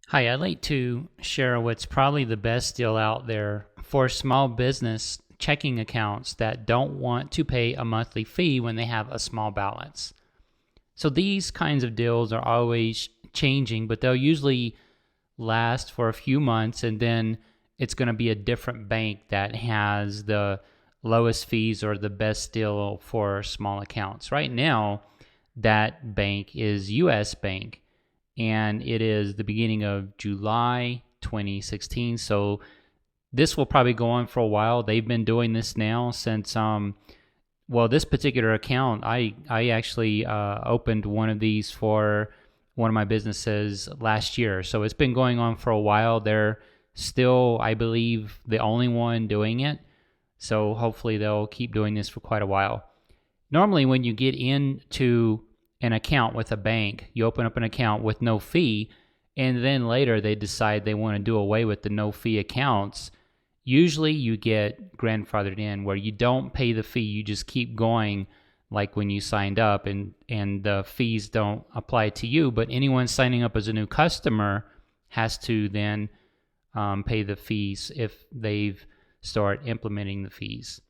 Hi, I'd like to share what's probably the best deal out there for small business checking accounts that don't want to pay a monthly fee when they have a small balance. So these kinds of deals are always changing, but they'll usually last for a few months, and then it's going to be a different bank that has the lowest fees or the best deal for small accounts. Right now, that bank is US Bank, and it is the beginning of July 2016. So this will probably go on for a while. They've been doing this now since this particular account, I actually opened one of these for one of my businesses last year. So it's been going on for a while. They're still, I believe, the only one doing it. So hopefully they'll keep doing this for quite a while. Normally, when you get into an account with a bank, you open up an account with no fee, and then later they decide they want to do away with the no fee accounts. Usually you get grandfathered in where you don't pay the fee, you just keep going like when you signed up, and the fees don't apply to you, but anyone signing up as a new customer has to then pay the fees if they've start implementing the fees.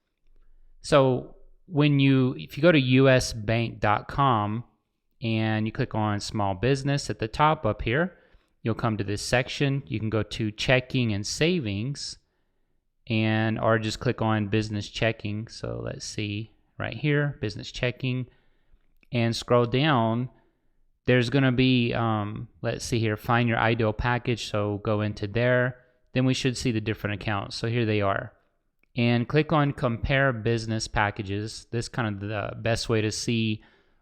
So if you go to usbank.com and you click on small business at the top up here, you'll come to this section. You can go to checking and savings, or just click on business checking. So let's see right here, business checking, and scroll down. There's going to be, let's see here, find your ideal package. So go into there. Then we should see the different accounts. So here they are. And click on compare business packages. This is kind of the best way to see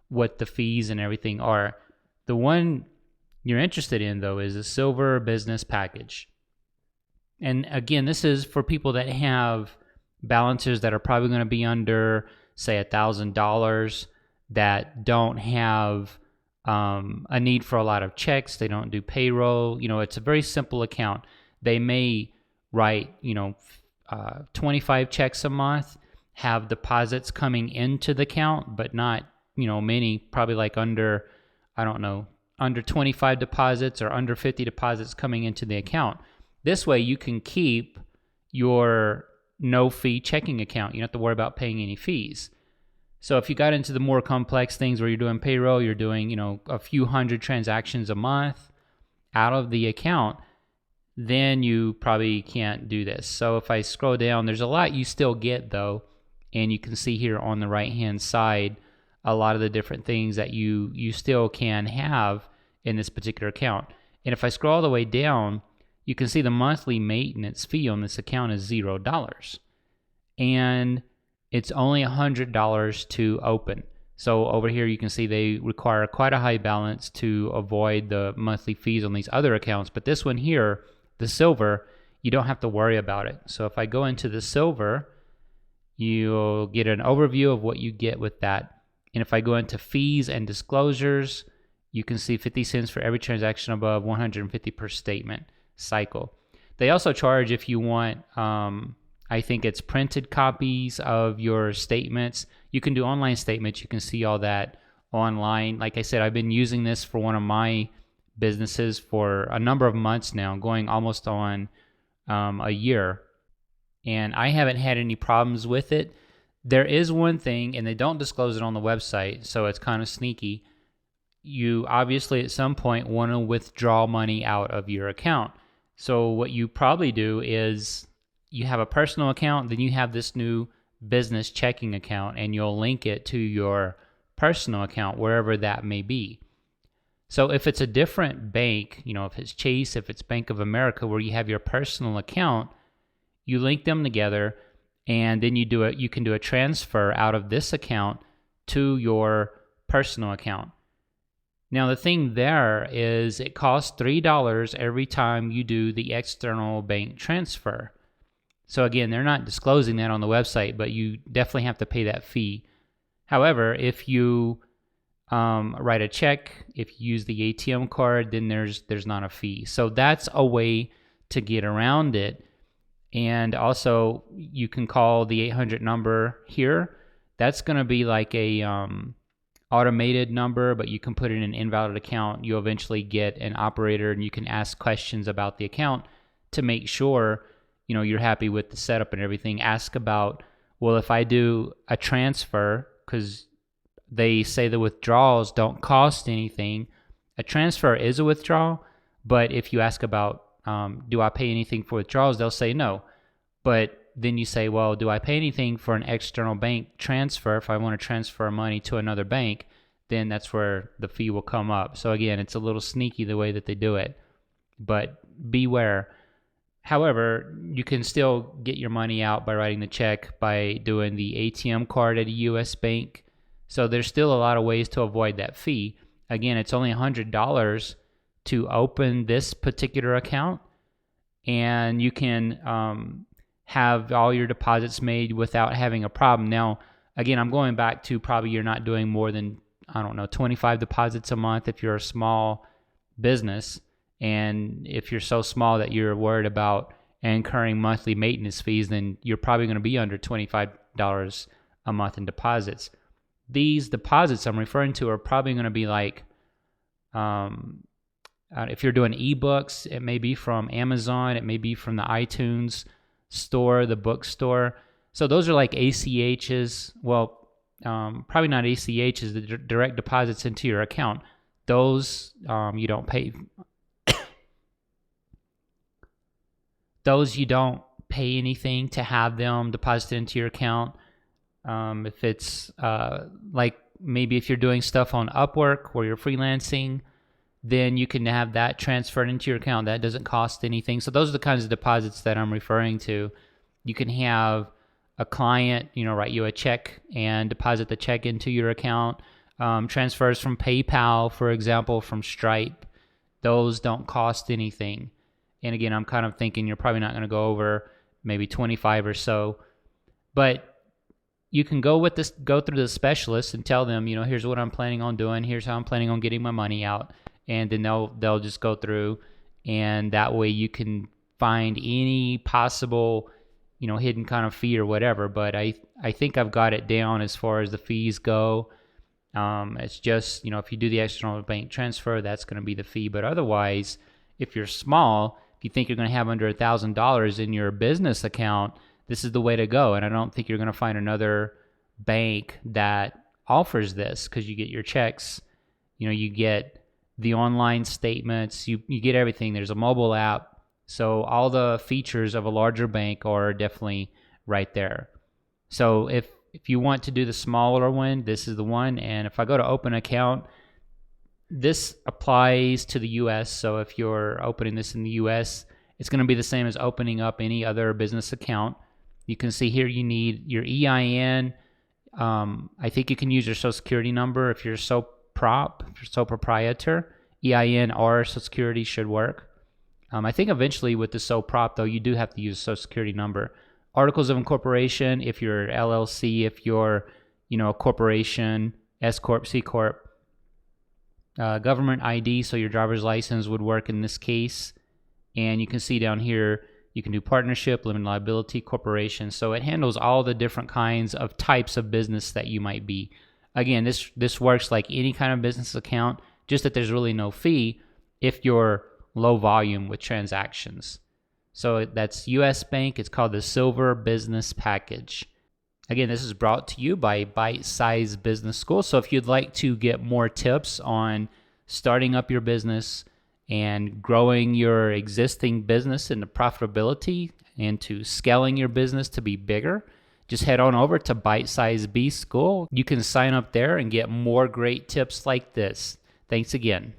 what the fees and everything are. The one you're interested in, though, is a silver business package. And again, this is for people that have balances that are probably going to be under, say, $1,000, that don't have a need for a lot of checks. They don't do payroll. It's a very simple account. They may write, 25 checks a month, have deposits coming into the account, but not, many, probably like under 25 deposits or under 50 deposits coming into the account. This way you can keep your no fee checking account. You don't have to worry about paying any fees. So if you got into the more complex things where you're doing payroll, you're doing, a few hundred transactions a month out of the account, then you probably can't do this. So if I scroll down, there's a lot you still get though, and you can see here on the right hand side a lot of the different things that you still can have in this particular account. And if I scroll all the way down, you can see the monthly maintenance fee on this account is $0, and it's only $100 to open. So over here you can see they require quite a high balance to avoid the monthly fees on these other accounts, but this one here, the silver, you don't have to worry about it. So if I go into the silver, you'll get an overview of what you get with that. And if I go into fees and disclosures, you can see 50 cents for every transaction above 150 per statement cycle. They also charge if you want, I think it's printed copies of your statements. You can do online statements. You can see all that online. Like I said, I've been using this for one of my businesses for a number of months now, going almost on a year, and I haven't had any problems with it. There is one thing, and they don't disclose it on the website, so it's kind of sneaky. You obviously at some point want to withdraw money out of your account. So what you probably do is you have a personal account, then you have this new business checking account, and you'll link it to your personal account wherever that may be. So if it's a different bank, if it's Chase, if it's Bank of America, where you have your personal account, you link them together, and then you can do a transfer out of this account to your personal account. Now the thing there is it costs $3 every time you do the external bank transfer. So again, they're not disclosing that on the website, but you definitely have to pay that fee. However, if you write a check, if you use the ATM card, then there's not a fee. So that's a way to get around it. And also, you can call the 800 number here. That's going to be like a automated number, but you can put in an invalid account. You'll eventually get an operator, and you can ask questions about the account to make sure you're happy with the setup and everything. Ask about, well, if I do a transfer, because they say the withdrawals don't cost anything. A transfer is a withdrawal, but if you ask about, do I pay anything for withdrawals, they'll say no. But then you say, well, do I pay anything for an external bank transfer? If I want to transfer money to another bank, then that's where the fee will come up. So again, it's a little sneaky the way that they do it, but beware. However, you can still get your money out by writing the check, by doing the ATM card at a U.S. bank. So there's still a lot of ways to avoid that fee. Again, it's only $100 to open this particular account, and you can have all your deposits made without having a problem. Now, again, I'm going back to probably you're not doing more than, 25 deposits a month if you're a small business. And if you're so small that you're worried about incurring monthly maintenance fees, then you're probably going to be under $25 a month in deposits. These deposits I'm referring to are probably going to be like, if you're doing ebooks, it may be from Amazon, it may be from the iTunes store, the bookstore. So those are like ACHs. Well, probably not ACHs, the direct deposits into your account. Those you don't pay. Those you don't pay anything to have them deposited into your account. If it's like maybe if you're doing stuff on Upwork where you're freelancing, then you can have that transferred into your account. That doesn't cost anything. So those are the kinds of deposits that I'm referring to. You can have a client, write you a check and deposit the check into your account. Transfers from PayPal, for example, from Stripe, those don't cost anything. And again, I'm kind of thinking you're probably not going to go over maybe 25 or so. But you can go through the specialist and tell them, here's what I'm planning on doing. Here's how I'm planning on getting my money out. And then they'll just go through, and that way you can find any possible, hidden kind of fee or whatever. But I think I've got it down as far as the fees go. It's just, if you do the external bank transfer, that's going to be the fee. But otherwise, if you're small, if you think you're going to have under $1,000 in your business account, this is the way to go. And I don't think you're going to find another bank that offers this, because you get your checks, you get the online statements, you get everything. There's a mobile app. So all the features of a larger bank are definitely right there. So if you want to do the smaller one, this is the one. And if I go to open account, this applies to the U.S. So if you're opening this in the U.S., it's going to be the same as opening up any other business account. You can see here you need your EIN. I think you can use your Social Security number if you're sole proprietor. EIN or Social Security should work. I think eventually with the sole prop, though, you do have to use a Social Security number. Articles of incorporation, if you're LLC, if you're, a corporation, S Corp, C Corp. Government ID, so your driver's license would work in this case. And you can see down here, you can do partnership, limited liability, corporation. So it handles all the different kinds of types of business that you might be. Again, this works like any kind of business account, just that there's really no fee if you're low volume with transactions. So that's US Bank. It's called the Silver Business Package. Again, this is brought to you by Bite Size Business School. So if you'd like to get more tips on starting up your business and growing your existing business into profitability and to scaling your business to be bigger, just head on over to Bite Size B School. You can sign up there and get more great tips like this. Thanks again.